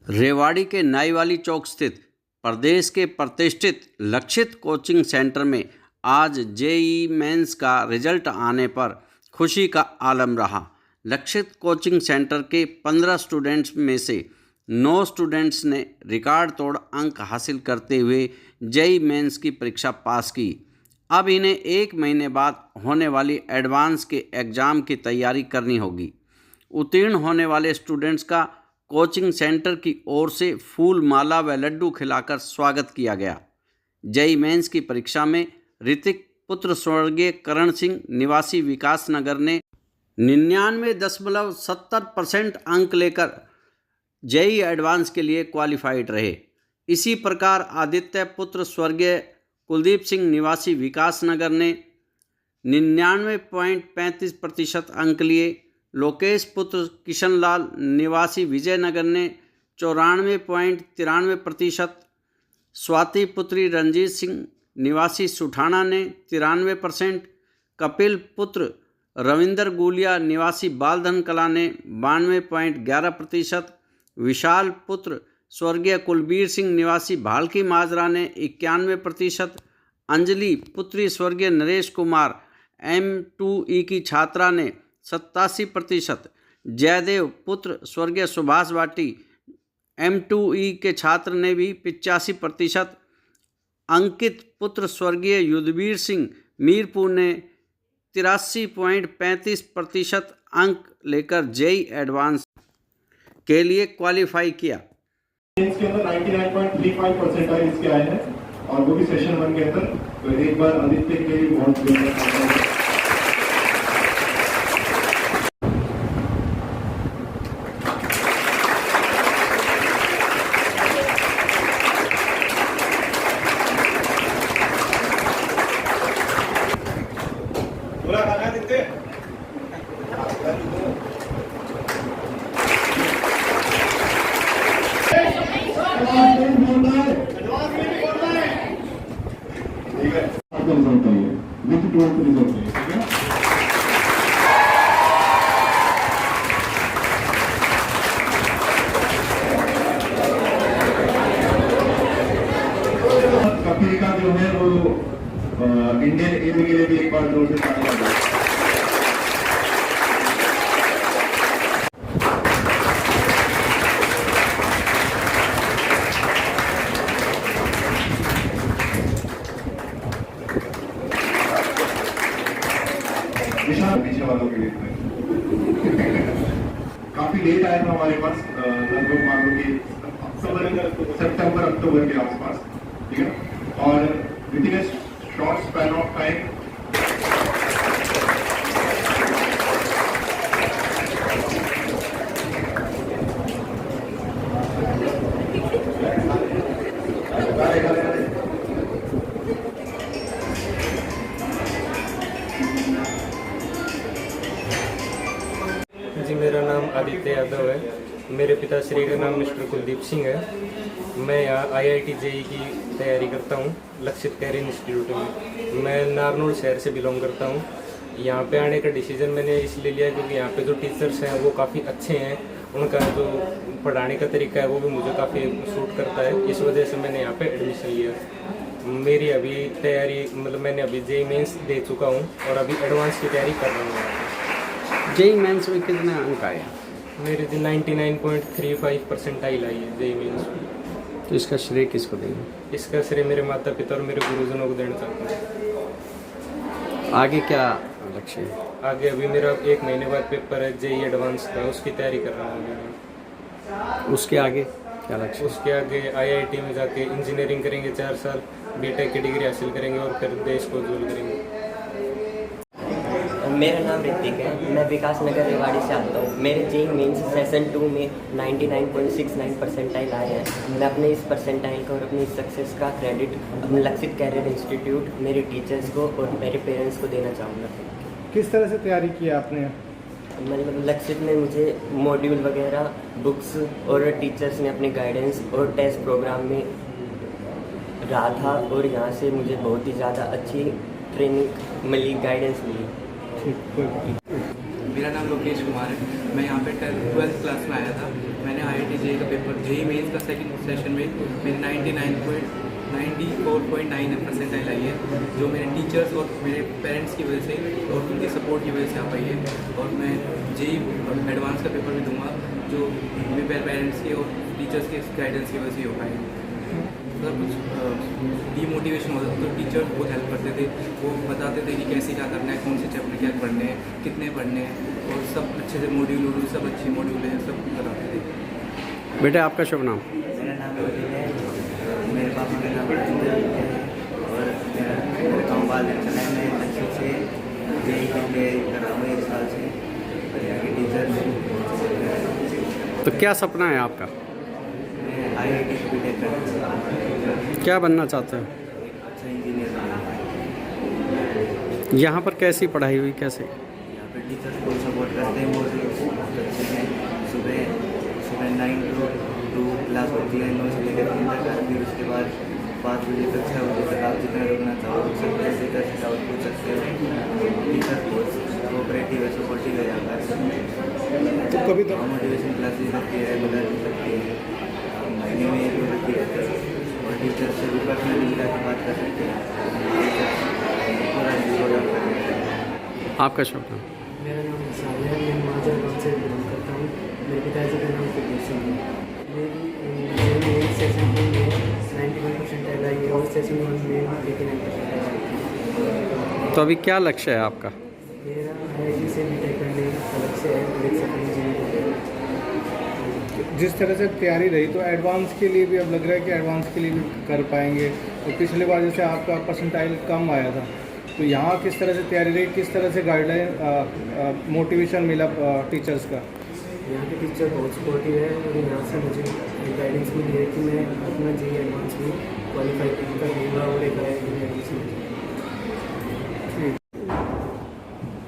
रेवाड़ी के नाईवाली चौक स्थित प्रदेश के प्रतिष्ठित लक्षित कोचिंग सेंटर में आज जेईई मेंस का रिजल्ट आने पर खुशी का आलम रहा। लक्षित कोचिंग सेंटर के 15 स्टूडेंट्स में से 9 स्टूडेंट्स ने रिकॉर्ड तोड़ अंक हासिल करते हुए जेईई मेंस की परीक्षा पास की। अब इन्हें 1 महीने बाद होने वाली एडवांस के एग्ज़ाम की तैयारी करनी होगी। उत्तीर्ण होने वाले स्टूडेंट्स का कोचिंग सेंटर की ओर से फूल माला व लड्डू खिलाकर स्वागत किया गया। जेईई मेंस की परीक्षा में ऋतिक पुत्र स्वर्गीय करण सिंह निवासी विकास नगर ने 99.70% अंक लेकर जेईई एडवांस के लिए क्वालिफाइड रहे। इसी प्रकार आदित्य पुत्र स्वर्गीय कुलदीप सिंह निवासी विकास नगर ने 99.35% अंक लिए। लोकेश पुत्र किशनलाल निवासी विजयनगर ने 94.93%, स्वाति पुत्री रंजीत सिंह निवासी सुठाना ने 93%, कपिल पुत्र रविंदर गुलिया निवासी बालधन कला ने 92.11%, विशाल पुत्र स्वर्गीय कुलबीर सिंह निवासी भालकी माजरा ने 91%, अंजलि पुत्री स्वर्गीय नरेश कुमार M2E की छात्रा ने 87%, जयदेव पुत्र स्वर्गीय सुभाष वाटी M2E के छात्र ने भी 85%, अंकित पुत्र स्वर्गीय युद्धवीर सिंह मीरपुर ने 83.35% अंक लेकर जेईई एडवांस के लिए क्वालिफाई किया। इसके अंदर 99.35% इसके आए हैं और वो भी सेशन 1 के अंदर। तो एक बार आदित्य के लिए बहुत कपिल का जो है वो इंडियन एम के लिए भी एक बार जोर से तालियां बजाएं। पीछे वालों के लिए काफी लेट आया था हमारे पास, लगभग मान लो कि सितंबर अक्टूबर के आसपास, ठीक है। और within a short span of time जी, मेरा नाम आदित्य यादव है। मेरे पिताश्री का नाम मिस्टर कुलदीप सिंह है। मैं यहाँ IIT जेईई की तैयारी करता हूँ लक्षित कैरियर इंस्टीट्यूट में। मैं नारनौल शहर से बिलोंग करता हूँ। यहाँ पे आने का डिसीजन मैंने इसलिए लिया क्योंकि यहाँ पे जो टीचर्स हैं वो काफ़ी अच्छे हैं। उनका जो पढ़ाने का तरीका है वो भी मुझे काफ़ी सूट करता है। इस वजह से मैंने यहाँ पे एडमिशन लिया। मेरी अभी तैयारी मतलब मैंने अभी जेईई मेंस दे चुका हूँ और अभी एडवांस की तैयारी कर रहा हूँ। जेईई मेंस में कितने अंक आए? मेरे 99.35% आई है जेईई मेंस में। तो इसका श्रेय किसको देंगे? इसका श्रेय मेरे माता पिता और मेरे गुरुजनों को देना चाहता हूँ। आगे क्या लक्ष्य है? आगे अभी मेरा 1 महीने बाद पेपर है जेईई एडवांस का, उसकी तैयारी कर रहा हूँ। उसके आगे क्या लक्ष्य? उसके आगे IIT में जाके इंजीनियरिंग करेंगे 4 साल, बीटेक की डिग्री हासिल करेंगे और फिर देश को उज्ज्वल करेंगे। मेरा नाम ऋतिक है। मैं विकास नगर रेवाड़ी से आता हूँ। मेरे जेईई मेंस सेशन 2 में 99.69 परसेंटाइल आए हैं। मैं अपने इस परसेंटाइल को और अपनी सक्सेस का क्रेडिट अपने लक्षित कैरियर इंस्टीट्यूट, मेरे टीचर्स को और मेरे पेरेंट्स को देना चाहूँगा। किस तरह से तैयारी की आपने? मतलब लक्षित में मुझे मॉड्यूल वगैरह, बुक्स और टीचर्स ने अपने गाइडेंस और टेस्ट प्रोग्राम में रहा था और यहाँ से मुझे बहुत ही ज़्यादा अच्छी ट्रेनिंग मिली, गाइडेंस मिली। मेरा नाम लोकेश कुमार है। मैं यहाँ पे 12th क्लास में आया था। मैंने IIT IIT JEE का पेपर JEE मेंस का सेकंड सेशन में मेरे 94.9 परसेंटाइल आई है, जो मेरे टीचर्स और मेरे पेरेंट्स की वजह से और उनकी सपोर्ट की वजह से आ पाई है। और मैं JEE एडवांस का पेपर भी दूंगा, जो मेरे पेरेंट्स के और टीचर्स के गाइडेंस की वजह से हो पाए। अगर कुछ डीमोटिवेशन होता था तो टीचर बहुत हेल्प करते थे, वो बताते थे कि कैसे क्या करना है, कौन से चैप्टर क्या पढ़ने हैं, कितने पढ़ने हैं, और सब अच्छे से मॉड्यूल सब अच्छे मॉड्यूल हैं, सब बताते थे। बेटा आपका शुभ नाम? मेरा नाम रोहित है, मेरे पापा का नाम राजेंद्र है और मेरा गाँव बालचना है। मैं अच्छे से JEE की तैयारी कर रहा हूँ 1 साल से, और यहाँ के टीचर तो क्या सपना है आपका? मैं IIT से BTech करना चाहता हूँ, क्या बनना चाहते हो? अच्छा इंजीनियर बनना है। यहाँ पर कैसी पढ़ाई हुई, कैसे? यहाँ पर टीचर्स को सपोर्ट करते हैं, मॉड्यूल्स बहुत अच्छे हैं। सुबह 9 to 2 क्लास होती है, 9 से लेकर 3 तक, फिर उसके बाद 5 बजे तक 6 बजे तक आप जितना रुकना चाहो रुक सकते हैं, टीचर से डाउट पूछ सकते हो। टीचर बहुत कोऑपरेटिव है, सपोर्टिव है यहाँ पर। तो कभी तो मोटिवेशन क्लासेस लगती है, रेगुलर लगती है, महीने में 1 लगती रहती है, और टीचर से भी पर्सनली मिला के बात कर सकते हैं। पूरा सपोर्ट कर सकते हैं। आपका शुभ नाम? मेरा नाम विशाल है, मैं माजर गाँव से बिलोंग करता हूँ। मेरे पिताजी का नाम कुलदीप सिंह है। मेरी सेशन 2 में 91 परसेंटाइल आई है और सेशन 1 में 89 परसेंटाइल आई है। तो अभी क्या लक्ष्य है आपका? मेरा IIT से BTech करने का लक्ष्य है, एक सफल इंजीनियर। जिस तरह से तैयारी रही तो एडवांस के लिए भी अब लग रहा है कि एडवांस के लिए भी कर पाएंगे। और पिछली बार जैसे आपका परसेंटाइल कम आया था, तो यहाँ किस तरह से तैयारी रही, किस तरह से गाइडलाइन मोटिवेशन मिला टीचर्स का? यहाँ के टीचर बहुत सपोर्टिव है और यहाँ से मुझे गाइडेंस मिली है कि मैं अपना JEE एडवांस में क्वालिफाई कर लूँगा और एक IIT में एडमिशन।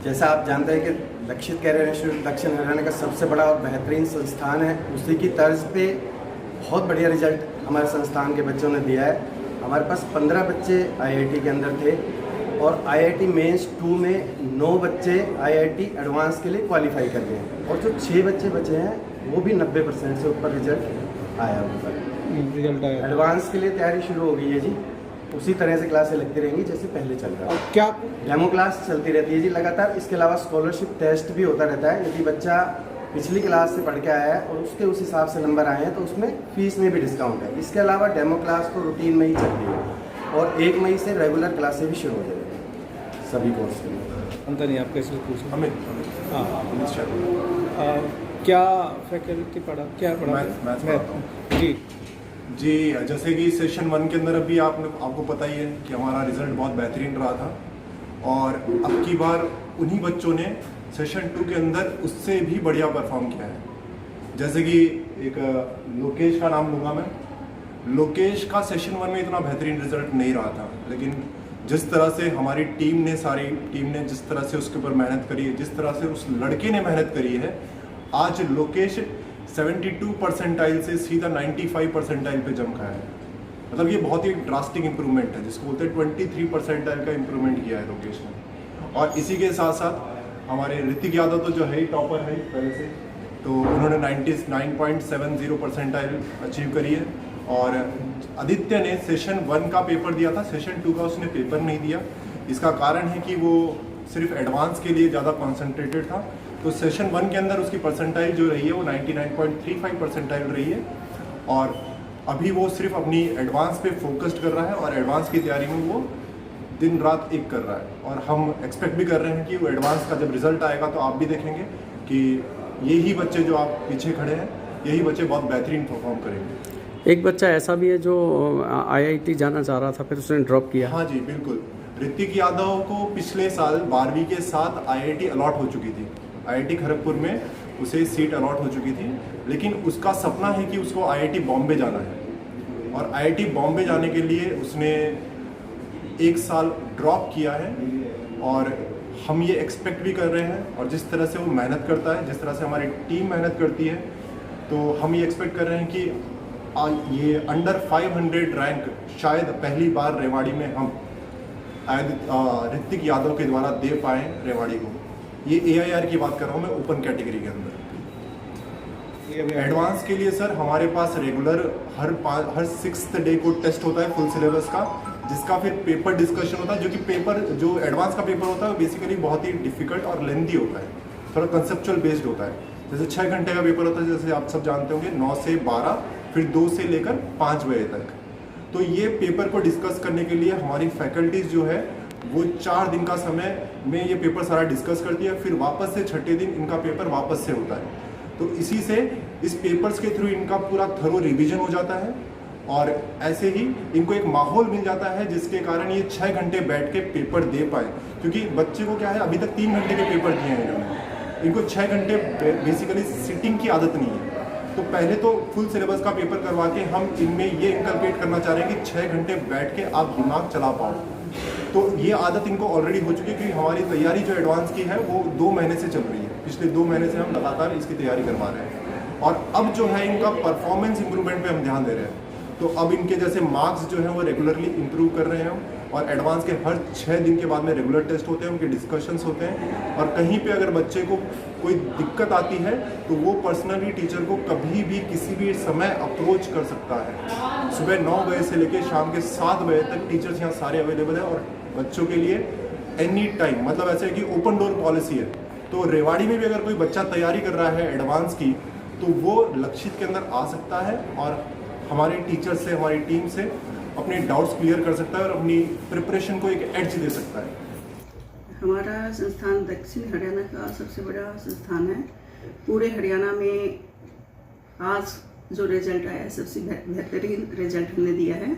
जैसा आप जानते हैं कि लक्षित कैरियर इंस्टीट्यूट दक्षिण हरियाणा का सबसे बड़ा और बेहतरीन संस्थान है, उसी की तर्ज पे बहुत बढ़िया रिजल्ट हमारे संस्थान के बच्चों ने दिया है। हमारे पास 15 बच्चे IIT के अंदर थे और IIT मेंस 2 में 9 बच्चे IIT एडवांस के लिए क्वालिफाई कर गए हैं, और जो 6 बच्चे बचे हैं वो भी 90% से ऊपर रिजल्ट आया ऊपर। रिजल्ट आया एडवांस के लिए तैयारी शुरू हो गई है जी, उसी तरह से क्लासें लगती रहेंगी जैसे पहले चल रहा है। और क्या डेमो क्लास चलती रहती है जी लगातार। इसके अलावा स्कॉलरशिप टेस्ट भी होता रहता है। यदि बच्चा पिछली क्लास से पढ़ के आया है और उसके उस हिसाब से नंबर आए हैं तो उसमें फीस में भी डिस्काउंट है। इसके अलावा डेमो क्लास तो रूटीन में ही चलती है, और 1 मई से रेगुलर क्लासें भी शुरू हो जाएंगी सभी कोर्स के लिए। अंतर नहीं, आप कैसे पूछें? अमित हाँ, अमित शर्मा। क्या फैकल्टी पढ़ा, क्या पढ़ा? मैथ्स पढ़ाता हूँ जी। जैसे कि सेशन 1 के अंदर अभी आपको पता ही है कि हमारा रिजल्ट बहुत बेहतरीन रहा था, और अब की बार उन्हीं बच्चों ने सेशन 2 के अंदर उससे भी बढ़िया परफॉर्म किया है। जैसे कि एक लोकेश का नाम लूँगा मैं। लोकेश का सेशन 1 में इतना बेहतरीन रिजल्ट नहीं रहा था, लेकिन जिस तरह से हमारी सारी टीम ने जिस तरह से उसके ऊपर मेहनत करी है, जिस तरह से उस लड़के ने मेहनत करी है, आज लोकेश 72 परसेंटाइल से सीधा 95 परसेंटाइल पे जम खाया है। मतलब ये बहुत ही ड्रास्टिक इंप्रूवमेंट है, जिसको बोलते हैं 23 परसेंटाइल का इंप्रूवमेंट किया है लोकेश ने। और इसी के साथ साथ हमारे ऋतिक यादव तो जो है ही टॉपर है पहले से, तो उन्होंने 99.70 परसेंटाइल अचीव करी है। और आदित्य ने सेशन 1 का पेपर दिया था, सेशन 2 का उसने पेपर नहीं दिया। इसका कारण है कि वो सिर्फ एडवांस के लिए ज़्यादा कॉन्सेंट्रेटेड था। तो सेशन 1 के अंदर उसकी परसेंटाइल जो रही है वो 99.35 परसेंटाइल रही है, और अभी वो सिर्फ अपनी एडवांस पे फोकस्ड कर रहा है, और एडवांस की तैयारी में वो दिन रात एक कर रहा है। और हम एक्सपेक्ट भी कर रहे हैं कि वो एडवांस का जब रिजल्ट आएगा तो आप भी देखेंगे कि यही बच्चे जो आप पीछे खड़े हैं, यही बच्चे बहुत बेहतरीन परफॉर्म करेंगे। एक बच्चा ऐसा भी है जो IIT जाना चाह रहा था, फिर उसने ड्रॉप किया। हाँ जी बिल्कुल। ऋतिक यादव को पिछले साल 12वीं के साथ IIT अलॉट हो चुकी थी, IIT खड़गपुर में उसे सीट अलॉट हो चुकी थी, लेकिन उसका सपना है कि उसको IIT बॉम्बे जाना है, और IIT बॉम्बे जाने के लिए उसने 1 साल ड्रॉप किया है। और हम ये एक्सपेक्ट भी कर रहे हैं, और जिस तरह से वो मेहनत करता है, जिस तरह से हमारी टीम मेहनत करती है, तो हम ये एक्सपेक्ट कर रहे हैं कि ये अंडर 500 रैंक शायद पहली बार रेवाड़ी में हम ऋतिक यादव के द्वारा दे पाएँ रेवाड़ी को। ये AIR की बात कर रहा हूँ मैं, ओपन कैटेगरी के अंदर। ये अभी एडवांस के लिए सर हमारे पास रेगुलर हर 6th डे को टेस्ट होता है फुल सिलेबस का, जिसका फिर पेपर डिस्कशन होता है, जो कि पेपर जो एडवांस का पेपर होता है वो बेसिकली बहुत ही डिफिकल्ट और लेंथी होता है, थोड़ा कंसेप्चुअल बेस्ड होता है। जैसे 6 घंटे का पेपर होता है, जैसे आप सब जानते होंगे 9 से 12, फिर 2 से लेकर 5 बजे तक। तो ये पेपर को डिस्कस करने के लिए हमारी फैकल्टीज जो है वो 4 दिन का समय में ये पेपर सारा डिस्कस करती है, फिर वापस से 6ठे दिन इनका पेपर वापस से होता है। तो इसी से इस पेपर्स के थ्रू इनका पूरा थरो रिवीजन हो जाता है और ऐसे ही इनको एक माहौल मिल जाता है जिसके कारण ये 6 घंटे बैठ के पेपर दे पाए। क्योंकि बच्चे को क्या है, अभी तक 3 घंटे के पेपर दिए हैं इन्होंने, इनको 6 घंटे बेसिकली सिटिंग की आदत नहीं है। तो पहले तो फुल सिलेबस का पेपर करवा के हम इनमें ये इनकलकेट करना चाह रहे हैं कि 6 घंटे बैठ के आप दिमाग चला पाओ। तो ये आदत इनको ऑलरेडी हो चुकी है, क्योंकि हमारी तैयारी जो एडवांस की है वो 2 महीने से चल रही है। पिछले 2 महीने से हम लगातार इसकी तैयारी करवा रहे हैं और अब जो है इनका परफॉर्मेंस इंप्रूवमेंट पे हम ध्यान दे रहे हैं। तो अब इनके जैसे मार्क्स जो है वो रेगुलरली इंप्रूव कर रहे हैं और एडवांस के हर 6 दिन के बाद में रेगुलर टेस्ट होते हैं, उनके डिस्कशंस होते हैं। और कहीं पे अगर बच्चे को कोई दिक्कत आती है तो वो पर्सनली टीचर को कभी भी किसी भी समय अप्रोच कर सकता है। सुबह 9 बजे से लेकर शाम के 7 बजे तक टीचर्स यहाँ सारे अवेलेबल है और बच्चों के लिए एनी टाइम, मतलब ऐसे है कि ओपन डोर पॉलिसी है। तो रेवाड़ी में भी अगर कोई बच्चा तैयारी कर रहा है एडवांस की तो वो लक्षित के अंदर आ सकता है और हमारे टीचर से, हमारी टीम से अपने डाउट्स क्लियर कर सकता है और अपनी प्रिपरेशन को एक एड्ज दे सकता है। हमारा संस्थान दक्षिण हरियाणा का सबसे बड़ा संस्थान है। पूरे हरियाणा में आज जो रिजल्ट आया है सबसे बेहतरीन रिजल्ट हमने दिया है।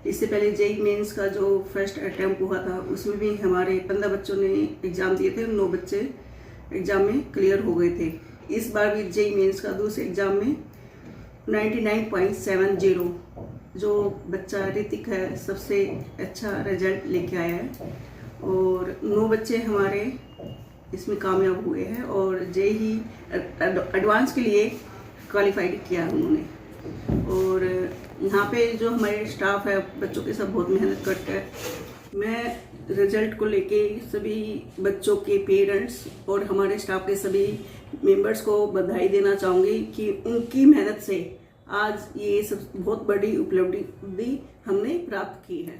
इससे पहले जेई मेंस का जो फर्स्ट अटैम्प्ट हुआ था उसमें भी हमारे 15 बच्चों ने एग्ज़ाम दिए थे, 9 बच्चे एग्ज़ाम में क्लियर हो गए थे। इस बार भी जेई मेंस का दूसरे एग्ज़ाम में 99.70 जो बच्चा ऋतिक है सबसे अच्छा रिजल्ट लेके आया है और 9 बच्चे हमारे इसमें कामयाब हुए हैं और जेई एडवांस के लिए क्वालिफाइड किया उन्होंने। और यहाँ पे जो हमारे स्टाफ है बच्चों के सब बहुत मेहनत करते हैं। मैं रिजल्ट को लेके सभी बच्चों के पेरेंट्स और हमारे स्टाफ के सभी मेंबर्स को बधाई देना चाहूँगी कि उनकी मेहनत से आज ये सब बहुत बड़ी उपलब्धि हमने प्राप्त की है।